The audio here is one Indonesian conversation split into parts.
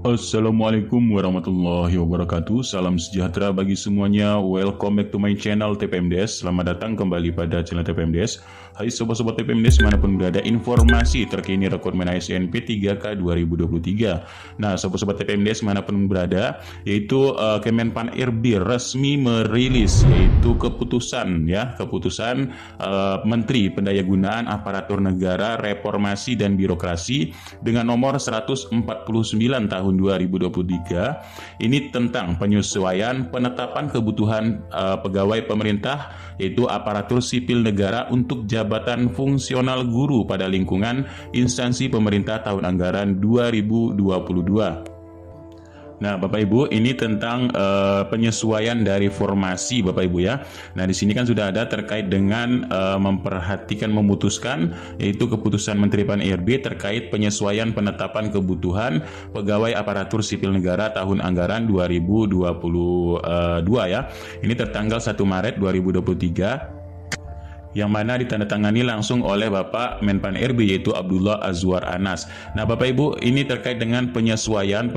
Assalamualaikum warahmatullahi wabarakatuh. Salam sejahtera bagi semuanya. Welcome back to my channel TPMDS. Selamat datang kembali pada channel TPMDS. Hai sobat-sobat TPMDS manapun berada, informasi terkini rekrutmen ASN P3K 2023. Nah, sobat-sobat TPMDS manapun berada, yaitu Kemenpan RB resmi merilis yaitu keputusan Menteri Pendayagunaan Aparatur Negara, Reformasi dan Birokrasi dengan nomor 149 tahun 2023. Ini tentang penyesuaian penetapan kebutuhan pegawai pemerintah yaitu aparatur sipil negara untuk jabatan fungsional guru pada lingkungan instansi pemerintah tahun anggaran 2022. Nah, Bapak Ibu, ini tentang penyesuaian dari formasi, Bapak Ibu ya. Nah, di sini kan sudah ada terkait dengan memutuskan yaitu keputusan Menteri Pan RB terkait penyesuaian penetapan kebutuhan pegawai aparatur sipil negara tahun anggaran 2022 ya. Ini tertanggal 1 Maret 2023. Yang mana ditandatangani langsung oleh Bapak Menpan RB yaitu Abdullah Azwar Anas. Nah, Bapak Ibu, ini terkait dengan penyesuaian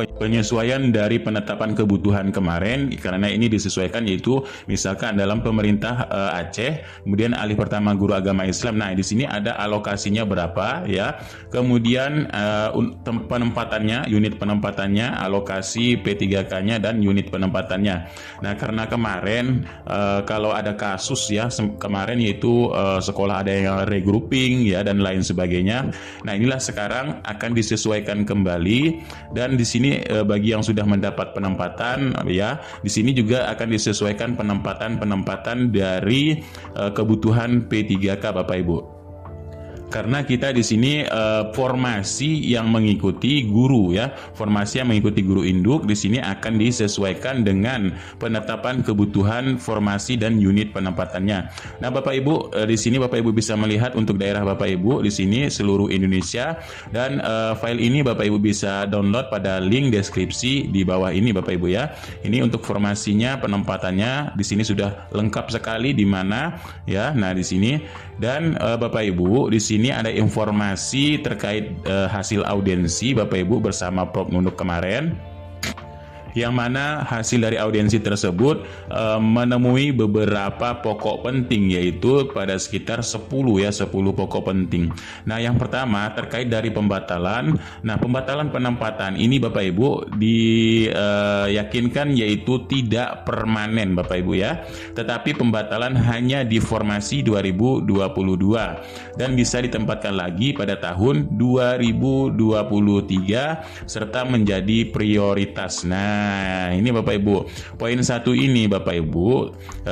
dari penetapan kebutuhan kemarin, karena ini disesuaikan yaitu misalkan dalam pemerintah Aceh, kemudian alih pertama guru agama Islam. Nah, di sini ada alokasinya berapa ya. Kemudian penempatannya, unit penempatannya, alokasi P3K-nya dan unit penempatannya. Nah, karena kemarin kalau ada kasus ya kemarin yaitu sekolah ada yang regrouping ya dan lain sebagainya. Nah, inilah sekarang akan disesuaikan kembali, dan di sini bagi yang sudah mendapat penempatan ya, di sini juga akan disesuaikan penempatan dari kebutuhan P3K Bapak Ibu. Karena kita di sini formasi yang mengikuti guru ya, formasi yang mengikuti guru induk di sini akan disesuaikan dengan penetapan kebutuhan formasi dan unit penempatannya. Nah, Bapak Ibu, di sini Bapak Ibu bisa melihat untuk daerah Bapak Ibu di sini seluruh Indonesia, dan file ini Bapak Ibu bisa download pada link deskripsi di bawah ini Bapak Ibu ya. Ini untuk formasinya, penempatannya di sini sudah lengkap sekali di mana ya. Nah, di sini dan Bapak Ibu di sini ada informasi terkait hasil audiensi Bapak Ibu bersama Prof Nunuk kemarin, yang mana hasil dari audiensi tersebut menemui beberapa pokok penting, yaitu pada sekitar 10 pokok penting. Nah, yang pertama terkait dari pembatalan. Nah, pembatalan penempatan ini Bapak Ibu diyakinkan yaitu tidak permanen Bapak Ibu ya, tetapi pembatalan hanya di formasi 2022 dan bisa ditempatkan lagi pada tahun 2023 serta menjadi prioritas. Nah, ini Bapak Ibu, poin 1 ini Bapak Ibu,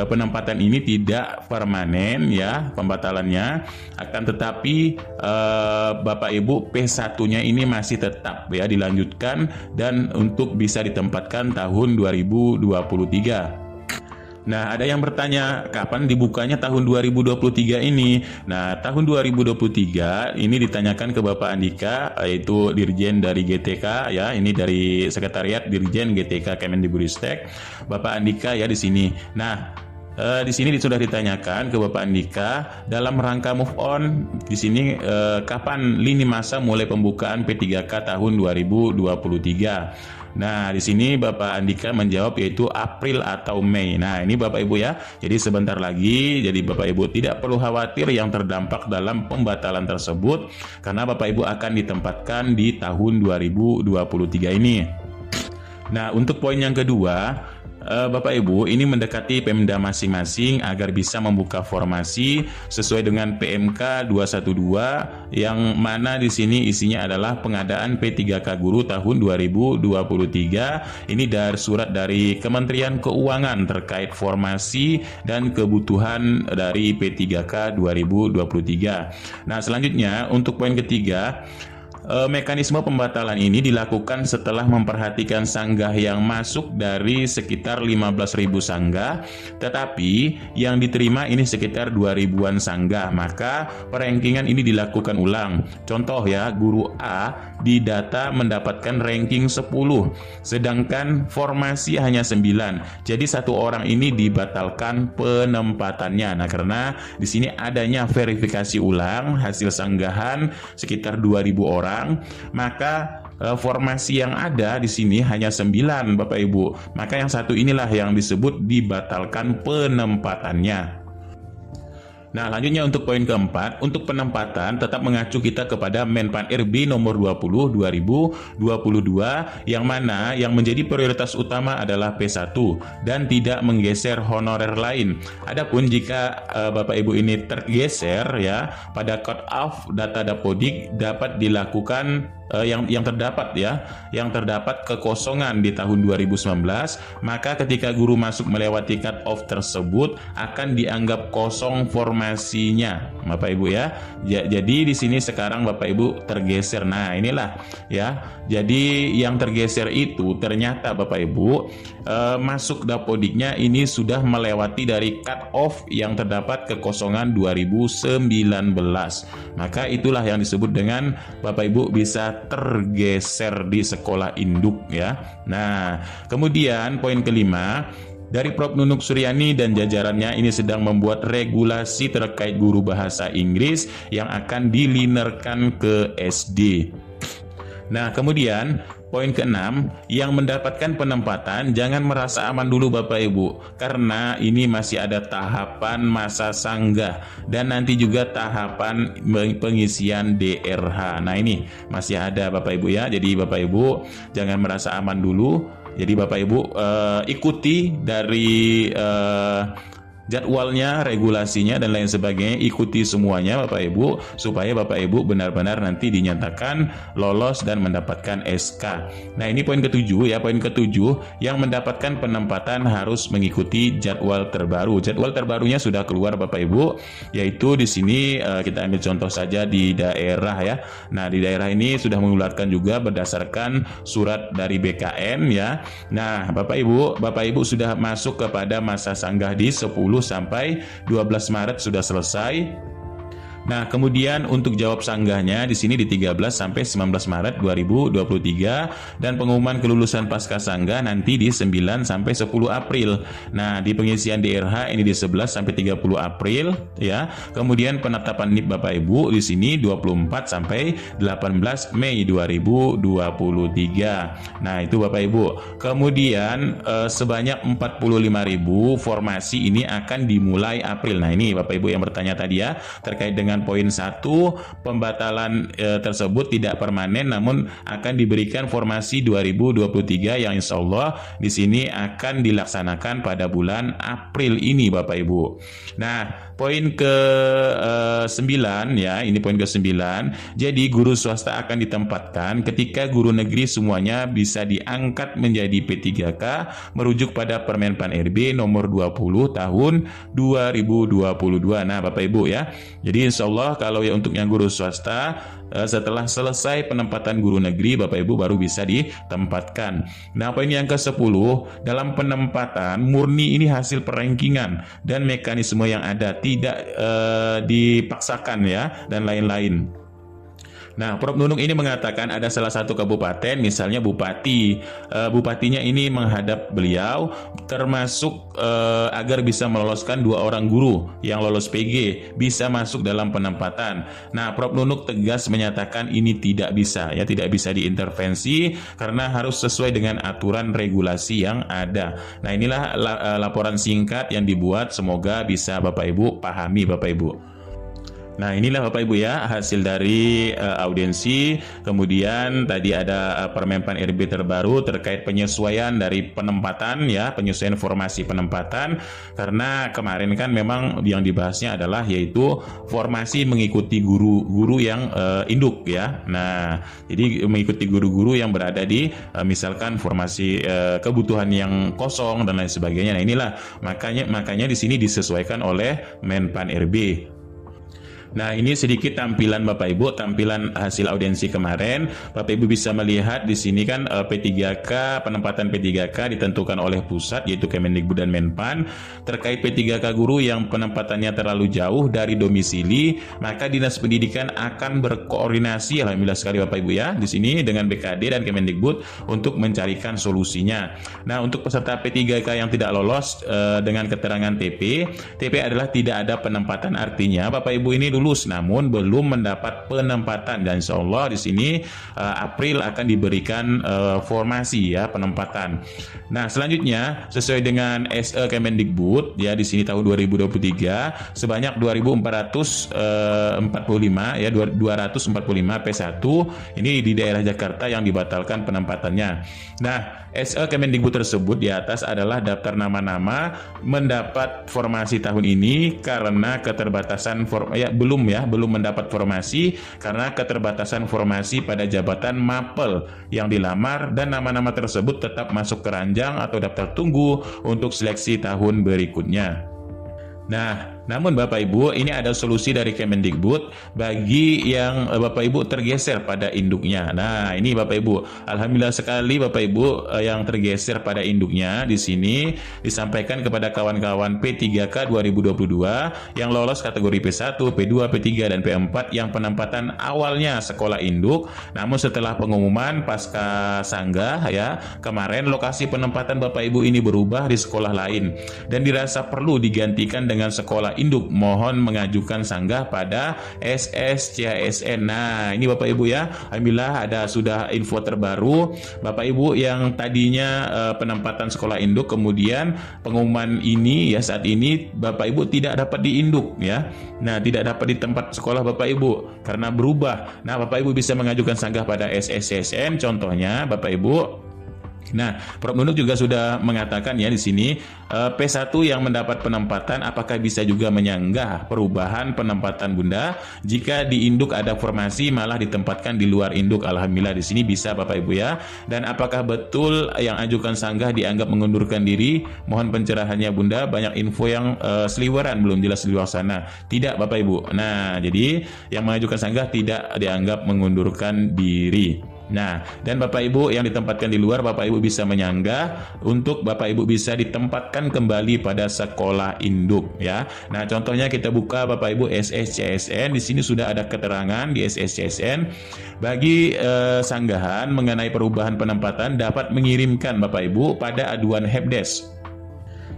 penempatan ini tidak permanen ya pembatalannya, akan tetapi Bapak Ibu P1-nya ini masih tetap ya dilanjutkan dan untuk bisa ditempatkan tahun 2023. Nah, ada yang bertanya kapan dibukanya tahun 2023 ini. Nah, tahun 2023 ini ditanyakan ke Bapak Andika, yaitu Dirjen dari GTK ya. Ini dari Sekretariat Dirjen GTK Kemendikbudristek, Bapak Andika ya di sini. Nah, di sini sudah ditanyakan ke Bapak Andika dalam rangka move on di sini kapan lini masa mulai pembukaan P3K tahun 2023. Nah, di sini Bapak Andika menjawab yaitu April atau Mei. Nah, ini Bapak Ibu ya. Jadi sebentar lagi, jadi Bapak Ibu tidak perlu khawatir yang terdampak dalam pembatalan tersebut, karena Bapak Ibu akan ditempatkan di tahun 2023 ini. Nah, untuk poin yang kedua, Bapak Ibu ini mendekati Pemda masing-masing agar bisa membuka formasi sesuai dengan PMK 212, yang mana di sini isinya adalah pengadaan P3K guru tahun 2023. Ini dari surat dari Kementerian Keuangan terkait formasi dan kebutuhan dari P3K 2023. Nah, selanjutnya untuk poin ketiga, mekanisme pembatalan ini dilakukan setelah memperhatikan sanggah yang masuk dari sekitar 15.000 sanggah, tetapi yang diterima ini sekitar 2.000-an sanggah. Maka perankingan ini dilakukan ulang. Contoh ya, guru A didata mendapatkan ranking 10, sedangkan formasi hanya 9. Jadi satu orang ini dibatalkan penempatannya. Nah, karena di sini adanya verifikasi ulang hasil sanggahan sekitar 2.000 orang, maka formasi yang ada di sini hanya 9 Bapak Ibu. Maka yang satu inilah yang disebut dibatalkan penempatannya. Nah, lanjutnya untuk poin keempat, untuk penempatan tetap mengacu kita kepada Menpan RB nomor 20 2022 yang mana yang menjadi prioritas utama adalah P1 dan tidak menggeser honorer lain. Adapun jika Bapak Ibu ini tergeser ya pada cut off data Dapodik dapat dilakukan yang terdapat kekosongan di tahun 2019, maka ketika guru masuk melewati cut off tersebut akan dianggap kosong formasinya Bapak Ibu ya. Jadi di sini sekarang Bapak Ibu tergeser. Nah, inilah ya. Jadi yang tergeser itu ternyata Bapak Ibu masuk Dapodiknya ini sudah melewati dari cut off yang terdapat kekosongan 2019. Maka itulah yang disebut dengan Bapak Ibu bisa tergeser di sekolah induk ya. Nah, kemudian poin kelima, dari Prof. Nunuk Suryani dan jajarannya ini sedang membuat regulasi terkait guru bahasa Inggris yang akan dilinerkan ke SD. Nah, kemudian poin keenam, yang mendapatkan penempatan jangan merasa aman dulu Bapak Ibu, karena ini masih ada tahapan masa sanggah dan nanti juga tahapan pengisian DRH. Nah, ini masih ada Bapak Ibu ya. Jadi Bapak Ibu jangan merasa aman dulu. Jadi Bapak Ibu ikuti dari jadwalnya, regulasinya dan lain sebagainya, ikuti semuanya Bapak Ibu supaya Bapak Ibu benar-benar nanti dinyatakan lolos dan mendapatkan SK. Nah, ini poin ketujuh ya. Poin ketujuh, yang mendapatkan penempatan harus mengikuti jadwal terbaru. Jadwal terbarunya sudah keluar Bapak Ibu, yaitu di sini kita ambil contoh saja di daerah ya. Nah, di daerah ini sudah mengeluarkan juga berdasarkan surat dari BKN ya. Nah, Bapak Ibu sudah masuk kepada masa sanggah di 10 sampai 12 Maret sudah selesai. Nah, kemudian untuk jawab sanggahnya di sini di 13 sampai 19 Maret 2023 dan pengumuman kelulusan pasca sanggah nanti di 9 sampai 10 April. Nah, di pengisian DRH ini di 11 sampai 30 April ya. Kemudian penetapan NIP Bapak Ibu di sini 24 sampai 18 Mei 2023. Nah, itu Bapak Ibu. Kemudian sebanyak 45.000 formasi ini akan dimulai April. Nah, ini Bapak Ibu yang bertanya tadi ya terkait dengan poin 1, pembatalan tersebut tidak permanen namun akan diberikan formasi 2023 yang insya Allah di sini akan dilaksanakan pada bulan April ini Bapak Ibu. Nah, poin ke-9 ya, ini poin ke-9. Jadi guru swasta akan ditempatkan ketika guru negeri semuanya bisa diangkat menjadi P3K merujuk pada Permenpan RB nomor 20 tahun 2022. Nah, Bapak Ibu ya. Jadi insya Allah kalau ya untuk yang guru swasta setelah selesai penempatan guru negeri Bapak Ibu baru bisa ditempatkan. Nah, poin yang ke-10, dalam penempatan murni ini hasil perankingan dan mekanisme yang ada, tidak dipaksakan ya dan lain-lain. Nah, Prof. Nunung ini mengatakan ada salah satu kabupaten, misalnya bupatinya ini menghadap beliau, termasuk agar bisa meloloskan 2 orang guru yang lolos PG, bisa masuk dalam penempatan. Nah, Prof. Nunung tegas menyatakan ini tidak bisa, ya tidak bisa diintervensi karena harus sesuai dengan aturan regulasi yang ada. Nah, inilah laporan singkat yang dibuat, semoga bisa Bapak Ibu pahami Bapak Ibu. Nah, inilah Bapak Ibu ya hasil dari audiensi. Kemudian tadi ada Permenpan RB terbaru terkait penyesuaian dari penempatan ya, penyesuaian formasi penempatan, karena kemarin kan memang yang dibahasnya adalah yaitu formasi mengikuti guru-guru yang induk ya. Nah, jadi mengikuti guru-guru yang berada di misalkan formasi kebutuhan yang kosong dan lain sebagainya. Nah, inilah makanya di sini disesuaikan oleh Menpan RB. Nah, ini sedikit tampilan Bapak Ibu, tampilan hasil audiensi kemarin. Bapak Ibu bisa melihat di sini kan P3K, penempatan P3K ditentukan oleh pusat yaitu Kemendikbud dan Menpan. Terkait P3K guru yang penempatannya terlalu jauh dari domisili, maka Dinas Pendidikan akan berkoordinasi, alhamdulillah sekali Bapak Ibu ya, di sini dengan BKD dan Kemendikbud untuk mencarikan solusinya. Nah, untuk peserta P3K yang tidak lolos dengan keterangan TP adalah tidak ada penempatan, artinya Bapak Ibu ini dulu lulus namun belum mendapat penempatan, dan insya Allah di sini April akan diberikan formasi ya, penempatan. Nah, selanjutnya sesuai dengan SE Kemendikbud ya, di sini tahun 2023 sebanyak 2.445 ya, 245 P1 ini di daerah Jakarta yang dibatalkan penempatannya. Nah, SE Kemendikbud tersebut di atas adalah daftar nama-nama mendapat formasi tahun ini karena keterbatasan belum mendapat formasi karena keterbatasan formasi pada jabatan mapel yang dilamar, dan nama-nama tersebut tetap masuk keranjang atau daftar tunggu untuk seleksi tahun berikutnya. Nah, namun Bapak Ibu, ini ada solusi dari Kemendikbud bagi yang Bapak Ibu tergeser pada induknya. Nah, ini Bapak Ibu, alhamdulillah sekali Bapak Ibu yang tergeser pada induknya. Di sini disampaikan kepada kawan-kawan P3K 2022 yang lolos kategori P1, P2, P3 dan P4 yang penempatan awalnya sekolah induk, namun setelah pengumuman pasca sanggah ya kemarin, lokasi penempatan Bapak Ibu ini berubah di sekolah lain dan dirasa perlu digantikan dengan sekolah induk. Mohon mengajukan sanggah pada SSCHSN. Nah, ini Bapak Ibu ya, alhamdulillah sudah info terbaru. Bapak Ibu yang tadinya penempatan sekolah induk, kemudian pengumuman ini ya, saat ini Bapak Ibu tidak dapat diinduk ya. Nah, tidak dapat di tempat sekolah Bapak Ibu karena berubah. Nah, Bapak Ibu bisa mengajukan sanggah pada SSCHSN contohnya Bapak Ibu. Nah, Prof. Nunuk juga sudah mengatakan ya di sini P1 yang mendapat penempatan apakah bisa juga menyanggah perubahan penempatan Bunda jika di induk ada formasi malah ditempatkan di luar induk. Alhamdulillah di sini bisa Bapak Ibu ya. Dan apakah betul yang ajukan sanggah dianggap mengundurkan diri? Mohon pencerahannya Bunda, banyak info yang seliweran belum jelas di luar sana. Tidak Bapak Ibu. Nah, jadi yang mengajukan sanggah tidak dianggap mengundurkan diri. Nah, dan Bapak Ibu yang ditempatkan di luar, Bapak Ibu bisa menyanggah untuk Bapak Ibu bisa ditempatkan kembali pada sekolah induk ya. Nah, contohnya kita buka Bapak Ibu SSCHSN. Di sini sudah ada keterangan di SSCHSN bagi sanggahan mengenai perubahan penempatan dapat mengirimkan Bapak Ibu pada aduan helpdesk,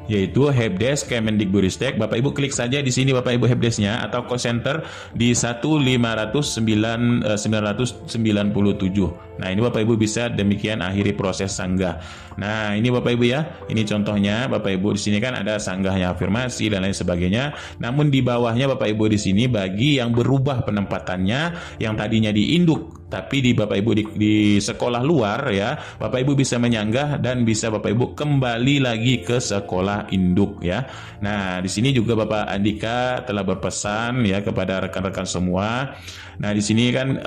yaitu helpdesk Kemendikbudristek. Bapak Ibu klik saja di sini Bapak Ibu helpdesk-nya atau call center di 1500997. Nah, ini Bapak Ibu bisa demikian akhiri proses sanggah. Nah, ini Bapak Ibu ya, ini contohnya Bapak Ibu di sini kan ada sanggahnya afirmasi dan lain sebagainya. Namun di bawahnya Bapak Ibu di sini bagi yang berubah penempatannya yang tadinya di induk tapi di Bapak Ibu di sekolah luar ya, Bapak Ibu bisa menyanggah dan bisa Bapak Ibu kembali lagi ke sekolah induk ya. Nah, di sini juga Bapak Andika telah berpesan ya kepada rekan-rekan semua. Nah, di sini kan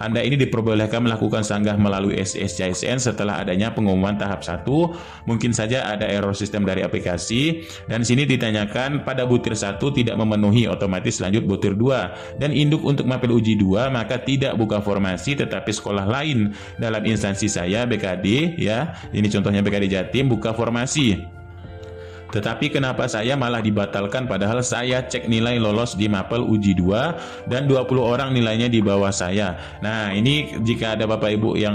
Anda ini diperbolehkan melakukan sanggah melalui SSCHSN setelah adanya pengumuman tahap 1. Mungkin saja ada error sistem dari aplikasi, dan di sini ditanyakan pada butir 1 tidak memenuhi, otomatis lanjut butir 2. Dan induk untuk mapel uji 2 maka tidak buka formasi tetapi sekolah lain dalam instansi saya BKD ya. Ini contohnya BKD Jatim buka formasi. Tetapi kenapa saya malah dibatalkan padahal saya cek nilai lolos di mapel uji 2 dan 20 orang nilainya di bawah saya. Nah, ini jika ada Bapak Ibu yang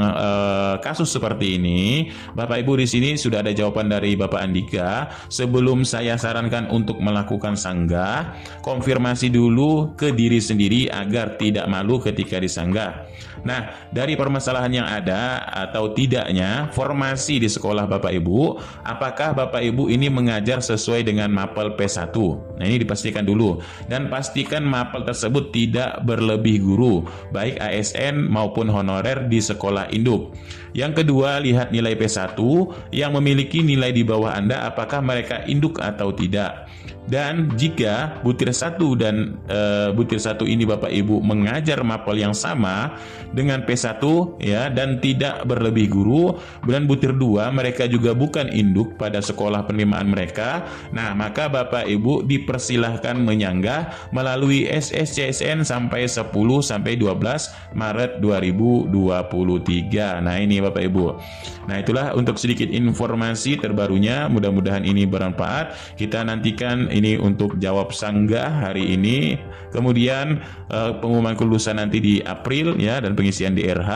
kasus seperti ini, Bapak Ibu di sini sudah ada jawaban dari Bapak Andika. Sebelum saya sarankan untuk melakukan sanggah, konfirmasi dulu ke diri sendiri agar tidak malu ketika disanggah. Nah, dari permasalahan yang ada atau tidaknya formasi di sekolah Bapak Ibu, apakah Bapak Ibu ini mengajar sesuai dengan mapel P1? Nah, ini dipastikan dulu. Dan pastikan mapel tersebut tidak berlebih guru, baik ASN maupun honorer di sekolah induk. Yang kedua, lihat nilai P1 yang memiliki nilai di bawah Anda, apakah mereka induk atau tidak. Dan jika butir 1 dan butir 1 ini Bapak Ibu mengajar mapel yang sama dengan P1 ya dan tidak berlebih guru, dan butir 2 mereka juga bukan induk pada sekolah penerimaan mereka, nah maka Bapak Ibu dipersilahkan menyanggah melalui SSCHSN sampai 10 sampai 12 Maret 2023. Nah, ini Bapak Ibu. Nah, itulah untuk sedikit informasi terbarunya, mudah-mudahan ini bermanfaat. Kita nantikan ini untuk jawab sanggah hari ini, kemudian pengumuman kelulusan nanti di April ya, dan pengisian DRH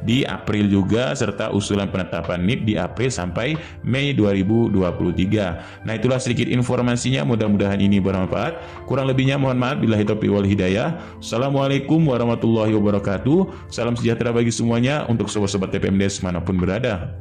di April juga, serta usulan penetapan NIP di April sampai Mei 2023. Nah, itulah sedikit informasinya, mudah-mudahan ini bermanfaat. Kurang lebihnya mohon maaf, billahi taufiq wal hidayah. Assalamualaikum warahmatullahi wabarakatuh. Salam sejahtera bagi semuanya untuk sobat-sobat TPMDes manapun berada.